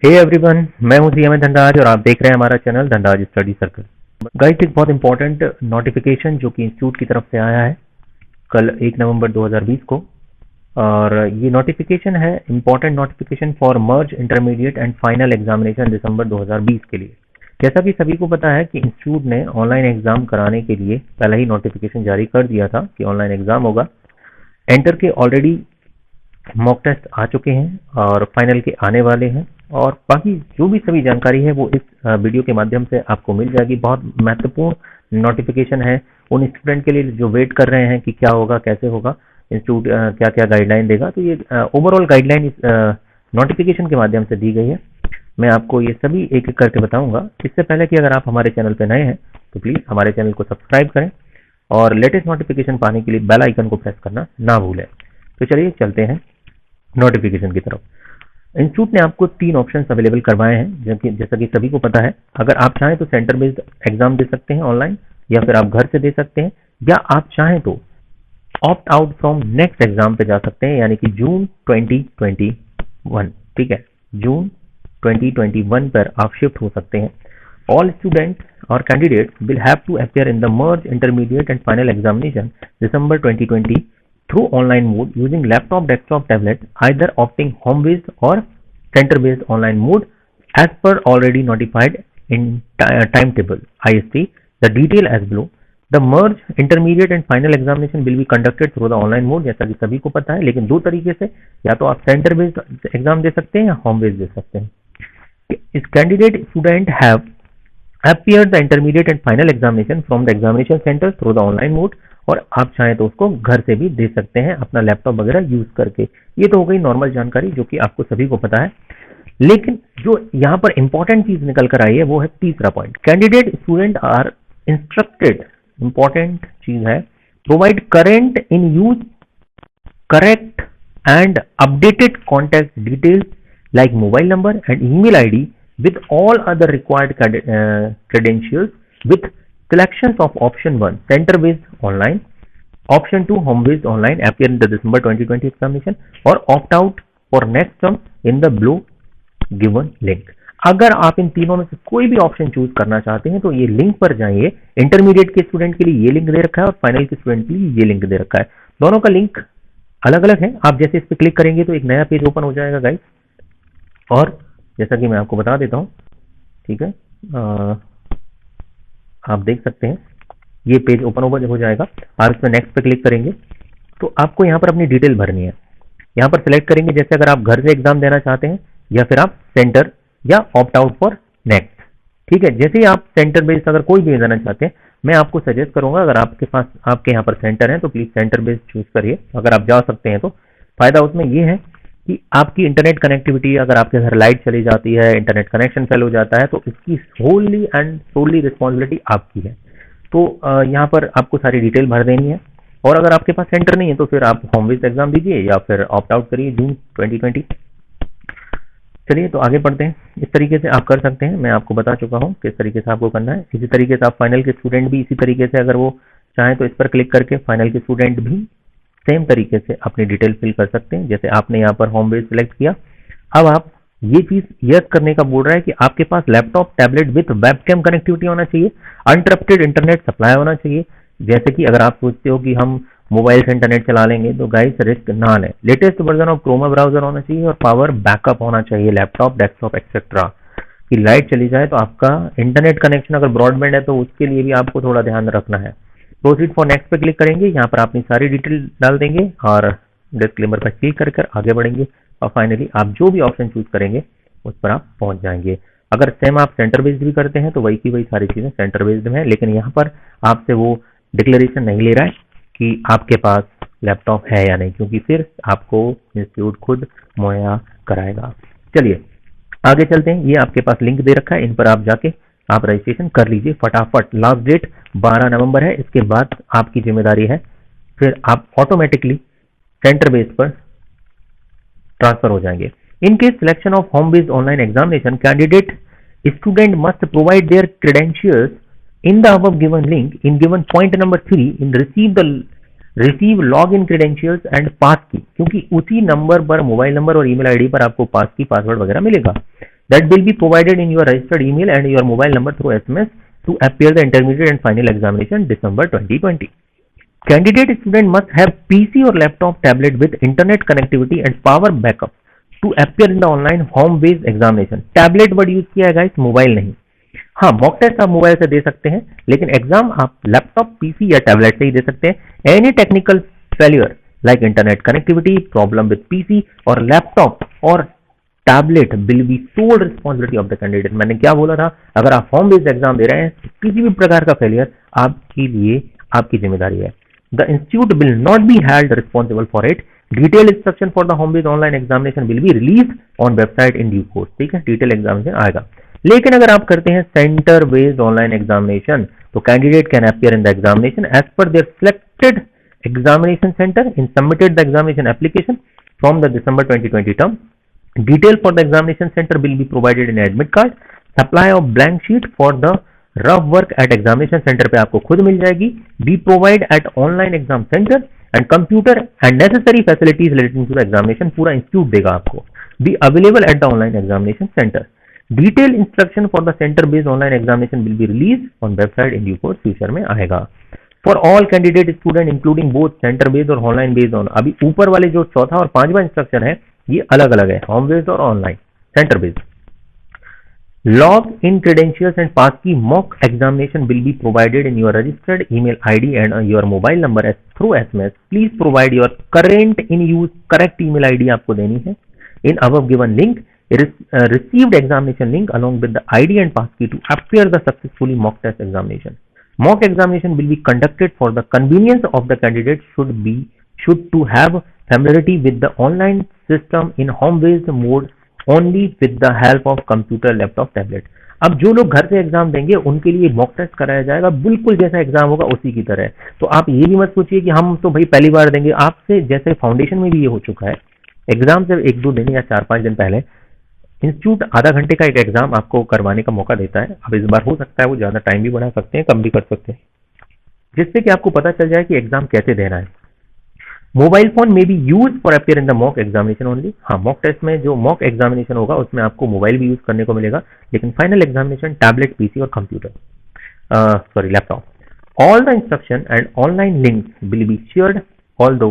Hey everyone, मैं हूं CM Dhanraj और आप देख रहे हैं हमारा channel Dhanraj study circle. Guys, एक बहुत इंपॉर्टेंट नोटिफिकेशन जो कि इंस्टीट्यूट की तरफ से आया है कल 1 नवंबर 2020 को। और ये नोटिफिकेशन है important notification for merge intermediate and final examination December 2020 के लिए। जैसा कि सभी को पता है कि इंस्टीट्यूट ने ऑनलाइन एग्जाम कराने के लिए पहले ही नोटिफिकेशन जारी कर दिया था कि ऑनलाइन एग्जाम होगा। एंटर के ऑलरेडी मॉक टेस्ट आ चुके हैं और फाइनल के आने वाले हैं, और बाकी जो भी सभी जानकारी है वो इस वीडियो के माध्यम से आपको मिल जाएगी। बहुत महत्वपूर्ण नोटिफिकेशन है उन स्टूडेंट के लिए जो वेट कर रहे हैं कि क्या होगा, कैसे होगा, इंस्टीट्यूट क्या क्या गाइडलाइन देगा। तो ये ओवरऑल गाइडलाइन इस नोटिफिकेशन के माध्यम से दी गई है। मैं आपको ये सभी एक एक करके बताऊंगा। इससे पहले कि अगर आप हमारे चैनल पर नए हैं तो प्लीज़ हमारे चैनल को सब्सक्राइब करें और लेटेस्ट नोटिफिकेशन पाने के लिए बेल आइकन को प्रेस करना ना भूलें। तो चलिए चलते हैं नोटिफिकेशन की तरफ। इंस्टीट्यूट ने आपको 3 ऑप्शंस अवेलेबल करवाए हैं, जैसा कि सभी को पता है। अगर आप चाहें तो सेंटर बेस्ड एग्जाम दे सकते हैं ऑनलाइन, या फिर आप घर से दे सकते हैं, या आप चाहें तो opt out from next exam पे जा सकते हैं, यानी कि जून 2021। ठीक है, जून 2021 पर आप शिफ्ट हो सकते हैं। ऑल स्टूडेंट और candidates will have to appear in the merge intermediate and final examination December 2020 through online mode using laptop, desktop, tablet, either opting home-based or center-based online mode as per already notified in timetable IST. The detail as below. The merge, intermediate and final examination will be conducted through the online mode, जैसा कि सभी को पता है, लेकिन 2 तरीके से, या तो आप सेंटर बेस्ड एग्जाम दे सकते हैं या होम बेस्ड दे सकते हैं। इस candidate student have appeared the intermediate and final examination from the examination center through the online mode, और आप चाहें तो उसको घर से भी दे सकते हैं अपना लैपटॉप वगैरह यूज करके। ये तो हो गई नॉर्मल जानकारी जो कि आपको सभी को पता है। लेकिन जो यहाँ पर इंपॉर्टेंट चीज निकल कर आई है वो है तीसरा point. Candidate student are instructed, important चीज है, provide current in use correct and updated contact details like mobile number and email ID with all other required credentials, with selections of option 1 center based online, option 2 home based online appear in the December 2020 examination, or opt out for next term in the below given link। अगर आप इन तीनों में से कोई भी option choose करना चाहते हैं तो ये लिंक पर जाइए। इंटरमीडिएट के स्टूडेंट के लिए ये लिंक दे रखा है और फाइनल के स्टूडेंट के लिए ये लिंक दे रखा है। दोनों का लिंक अलग अलग है। आप जैसे इस पर क्लिक करेंगे तो एक नया पेज ओपन हो जाएगा गाइस, और जैसा कि मैं आपको बता देता हूं, ठीक है, आप देख सकते हैं ये पेज ओपन हो जाएगा। आप इसमें नेक्स्ट पे क्लिक करेंगे तो आपको यहाँ पर अपनी डिटेल भरनी है। यहाँ पर सिलेक्ट करेंगे जैसे अगर आप घर से एग्जाम देना चाहते हैं, या फिर आप सेंटर या ऑप्ट आउट फॉर नेक्स्ट। ठीक है, जैसे ही आप सेंटर बेस्ड अगर कोई भी देना चाहते हैं, मैं आपको सजेस्ट करूंगा अगर आपके पास आपके यहाँ पर सेंटर है तो प्लीज सेंटर बेस्ड चूज करिए। अगर आप जा सकते हैं तो फायदा उसमें ये है कि आपकी इंटरनेट कनेक्टिविटी, अगर आपके घर लाइट चली जाती है, इंटरनेट कनेक्शन फेल हो जाता है, तो इसकी होली एंड सोली रिस्पॉन्सिबिलिटी आपकी है। तो यहाँ पर आपको सारी डिटेल भर देनी है। और अगर आपके पास सेंटर नहीं है तो फिर आप होम बेस्ड एग्जाम दीजिए या फिर ऑप्ट आउट करिए जून 2020। चलिए तो आगे बढ़ते हैं। इस तरीके से आप कर सकते हैं, मैं आपको बता चुका हूँ किस तरीके से आपको करना है। इसी तरीके से आप फाइनल के स्टूडेंट भी इसी तरीके से, अगर वो चाहें तो इस पर क्लिक करके फाइनल के स्टूडेंट भी सेम तरीके से अपनी डिटेल फिल कर सकते हैं। जैसे आपने यहाँ पर होम बेस्ड सिलेक्ट किया, अब आप ये चीज यस करने का बोल रहा है कि आपके पास laptop, tablet with webcam connectivity होना चाहिए, अनइंटरप्टेड इंटरनेट सप्लाई होना चाहिए। जैसे कि अगर आप सोचते हो कि हम मोबाइल से इंटरनेट चला लेंगे तो गाइस रिस्क ना लें। Latest version of Chroma browser होना चाहिए और पावर बैकअप होना चाहिए लैपटॉप, डेस्कटॉप एक्सेट्रा। कि लाइट चली जाए तो आपका इंटरनेट कनेक्शन अगर ब्रॉडबैंड है तो उसके लिए भी आपको थोड़ा ध्यान रखना है। प्रोसीड फॉर नेक्स्ट पे क्लिक करेंगे, यहाँ पर अपनी सारी डिटेल डाल देंगे और डिस्क्लेमर पर क्लिक कर आगे बढ़ेंगे, और फाइनली आप जो भी ऑप्शन चूज करेंगे उस पर आप पहुंच जाएंगे। अगर सेम आप सेंटर बेस्ड भी करते हैं तो वही की वही सारी चीजें सेंटर बेस्ड में है, लेकिन यहाँ पर आपसे वो डिक्लेरेशन नहीं ले रहा है कि आपके पास लैपटॉप है या नहीं, क्योंकि फिर आपको इंस्टीट्यूट खुद मुहैया कराएगा। चलिए आगे चलते हैं। ये आपके पास लिंक दे रखा है, इन पर आप जाके आप रजिस्ट्रेशन कर लीजिए फटाफट। लास्ट डेट 12 नवंबर है, इसके बाद आपकी जिम्मेदारी है, फिर आप ऑटोमेटिकली सेंटर बेस पर ट्रांसफर हो जाएंगे। In case selection of home based online examination, candidate student must provide their credentials in the above given link in given point number 3 in receive log in credentials and pass key, क्योंकि उसी number पर, mobile number और email ID पर आपको पास की, password वगैरह मिलेगा। that will be provided in your registered email and your mobile number through SMS to appear the intermediate and final examination December 2020. Candidate student must have PC or laptop tablet with internet connectivity and power backup to appear in the online home based examination. tablet word use किया है guys, mobile नहीं. हाँ, mock test आप mobile से दे सकते हैं, लेकिन एग्जाम आप लैपटॉप, पीसी या टैबलेट से ही दे सकते हैं. Any technical failure like internet connectivity, problem with PC और लैपटॉप और tablet will be sole responsibility of the candidate. मैंने क्या बोला था, अगर आप फॉर्म बेस्ड एग्जाम दे रहे हैं तो किसी भी प्रकार का फेलियर आपके लिए आपकी जिम्मेदारी है. The institute will not be held responsible for it. Detail instruction for the home based online examination will be release on website in due course. ठीक है, डिटेल एग्जामिनेशन आएगा. लेकिन अगर आप करते हैं सेंटर बेस्ड ऑनलाइन एग्जामिनेशन तो candidate can appear in the examination as per their selected examination center and submitted the examination application from the December 2020 term. Detail for the examination center will be provided in admit card. Supply of blank sheet for the rough work at examination center पे आपको खुद मिल जाएगी. Be provide at online exam center and computer and necessary facilities relating to the examination पूरा institute देगा आपको. Be available at the online examination center. Detailed instruction for the center based online examination will be released on website in due course. Future में आएगा. For all candidate student including both centre based और online based on. अभी ऊपर वाले जो चौथा और पांचवा इंस्ट्रक्शन है ये अलग अलग है, होम बेस्ड और online center based. Log in credentials and pass key mock examination will be provided in your registered email ID and your mobile number through SMS. Please provide your current in use correct email ID आपको देनी है in above given link. Received examination link along with the ID and pass key to appear the successfully mock test examination. Mock examination will be conducted for the convenience of the candidate should to have familiarity with the online system in home based mode only with the help of computer, laptop, tablet. अब जो लोग घर से exam देंगे उनके लिए mock test कराया जाएगा बिल्कुल जैसा एग्जाम होगा उसी की तरह. तो आप ये भी मत सोचिए कि हम तो भाई पहली बार देंगे. आपसे जैसे फाउंडेशन में भी ये हो चुका है, एग्जाम से 1-2 दिन या 4-5 दिन पहले इंस्टीट्यूट आधा घंटे का एक एग्जाम आपको करवाने का मौका देता है. अब इस बार हो सकता है वो ज्यादा टाइम भी बढ़ा सकते हैं, कम भी कर सकते हैं, जिससे कि आपको पता चल जाए कि एग्जाम कैसे देना है. मोबाइल फोन में भी use for appear in the mock examination only. हाँ, मॉक टेस्ट में जो मॉक एग्जामिनेशन होगा उसमें आपको मोबाइल भी यूज करने को मिलेगा, लेकिन फाइनल एग्जामिनेशन टैबलेट, पीसी और computer laptop. All the instruction and online links will be shared although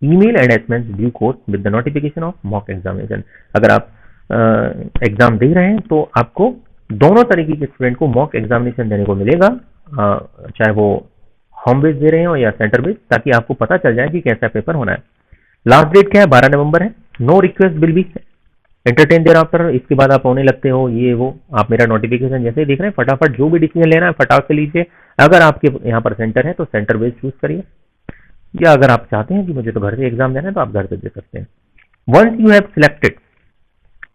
email and SMS due course with the notification of mock examination. अगर आप एग्जाम दे रहे हैं तो आपको दोनों तरीके के स्टूडेंट को मॉक एग्जामिनेशन देने को मिलेगा, चाहे वो होम बेस्ड दे रहे हो या सेंटर बेस्ड, ताकि आपको पता चल जाए कि कैसा पेपर होना है. लास्ट डेट क्या है? 12 नवंबर है. No request will be entertain thereafter. इसके बाद आप होने लगते हो ये वो, आप मेरा नोटिफिकेशन जैसे ही देख रहे हैं फटाफट जो भी डिसीजन लेना है फटाफट से लीजिए. अगर आपके यहाँ पर सेंटर है तो सेंटर बेस्ड चूज करिए, या अगर आप चाहते हैं कि मुझे तो घर से एग्जाम देना है तो आप घर से दे सकते हैं. Once you have selected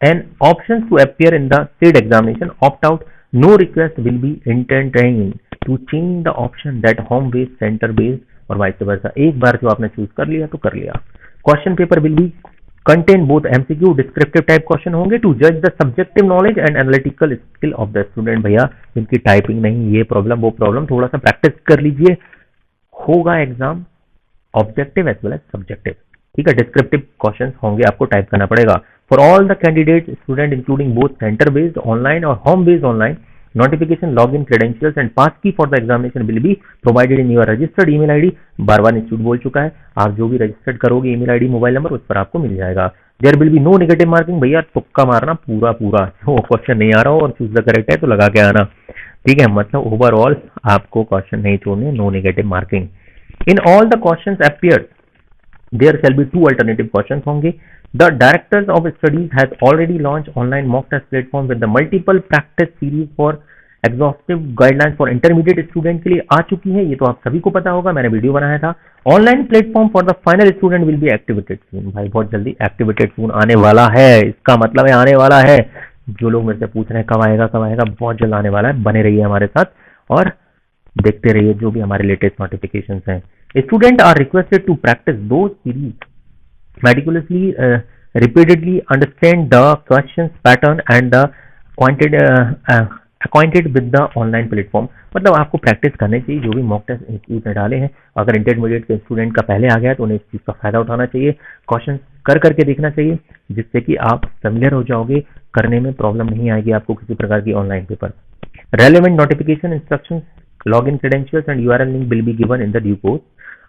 and options to appear in the said examination, opt out. No request will be entertained to change the option that home based, center based और vice versa. एक बार जो आपने चूज कर लिया तो कर लिया. Question paper will be contain both MCQ descriptive type question होंगे to judge the subjective knowledge and analytical skill of the student. भैया इनकी टाइपिंग नहीं, ये प्रॉब्लम वो प्रॉब्लम, थोड़ा सा प्रैक्टिस कर लीजिए, होगा exam objective as well as subjective. ठीक है, डिस्क्रिप्टिव क्वेश्चंस होंगे, आपको टाइप करना पड़ेगा. For all the candidates, student including both center-based online or home-based online, notification, login credentials and pass key for the examination will be provided in your registered email ID. बार-बार institute बोल चुका है, आप जो भी registered करोगे email ID, mobile number, उस पर आपको मिल जाएगा. There will be no negative marking. भैया तुक्का मारना पूरा वो क्वेश्चन नहीं आ रहा हो और चूज द करेक्ट है तो लगा के आना. ठीक है, मतलब ओवरऑल आपको क्वेश्चन नहीं छोड़ने, no negative marking. In all the questions appeared, there shall be 2 alternative questions होंगे. The directors of studies has already launched online mock test platform with the multiple practice series for exhaustive guidelines for intermediate student के लिए आ चुकी है. ये तो आप सभी को पता होगा, मैंने वीडियो बनाया था. Online platform for the final student will be activated soon. भाई बहुत जल्दी एक्टिवेटेड सून आने वाला है, इसका मतलब है आने वाला है. जो लोग मेरे से पूछ रहे हैं कब आएगा बहुत जल्द आने वाला है. बने रहिए हमारे साथ और देखते रहिए जो भी हमारे लेटेस्ट नोटिफिकेशंस हैं. Students are requested to practice those series meticulously, repeatedly, understand the questions pattern and the acquainted with the online platform, मतलब आपको प्रैक्टिस करनी चाहिए जो भी मॉक टेस्ट इंस्टीट्यूट ने डाले हैं। अगर इंटरमीडिएट के स्टूडेंट का पहले आ गया तो उन्हें इस चीज़ का फायदा उठाना चाहिए, क्वेश्चन कर करके देखना चाहिए, जिससे कि आप फेमिलियर हो जाओगे, करने में प्रॉब्लम नहीं आएगी आपको किसी प्रकार की online paper. Relevant notification instructions, login credentials and URL link will be given in the due course.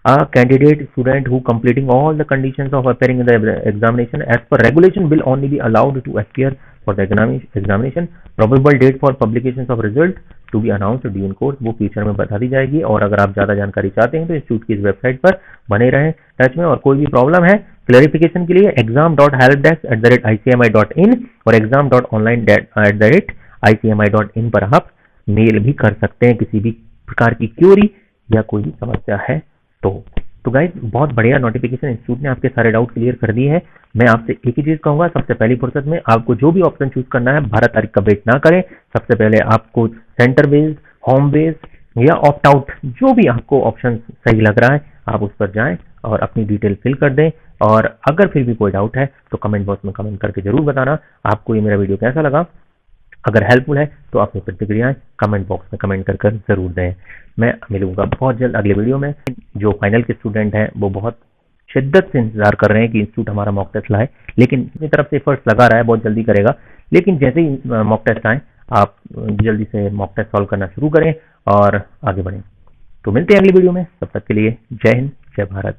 A candidate student who completing all the conditions of appearing in the examination as per regulation will only be allowed to appear for the examination. Probable date for publications of result to be announced due in course, वो future में बता दी जाएगी। और अगर आप ज़्यादा जानकारी चाहते हैं तो इंस्टीट्यूट की इस वेबसाइट पर बने रहें टच में, और कोई भी प्रॉब्लम है क्लैरिफिकेशन के लिए exam.helpdesk@icmi.in और exam.online@icmi.in पर आप मेल भी कर सकते हैं किसी भी प्रकार की क्यूरी या कोई भी समस्या है तो गाइस बहुत बढ़िया नोटिफिकेशन इंस्टीट्यूट ने आपके सारे डाउट क्लियर कर दिए हैं। मैं आपसे एक ही चीज कहूंगा, सबसे पहली फुर्सत में आपको जो भी ऑप्शन चूज करना है 12 तारीख का वेट ना करें। सबसे पहले आपको सेंटर बेस्ड, होम बेस्ड या ऑप्ट आउट, जो भी आपको ऑप्शन सही लग रहा है आप उस पर जाएं और अपनी डिटेल फिल कर दें। और अगर फिर भी कोई डाउट है तो कमेंट बॉक्स में कमेंट करके जरूर बताना आपको ये मेरा वीडियो कैसा लगा। अगर हेल्पफुल है तो अपनी प्रतिक्रियाएं कमेंट बॉक्स में कमेंट कर जरूर दें। मैं मिलूंगा बहुत जल्द अगले वीडियो में। जो फाइनल के स्टूडेंट हैं वो बहुत शिद्दत से इंतजार कर रहे हैं कि इंस्टीट्यूट हमारा मॉक टेस्ट लाए, लेकिन अपनी तरफ से एफर्ट्स लगा रहा है, बहुत जल्दी करेगा। लेकिन जैसे ही मॉक टेस्ट आए आप जल्दी से मॉक टेस्ट सॉल्व करना शुरू करें और आगे बढ़ें। तो मिलते हैं अगली वीडियो में, तब तक के लिए जय हिंद, जय भारत।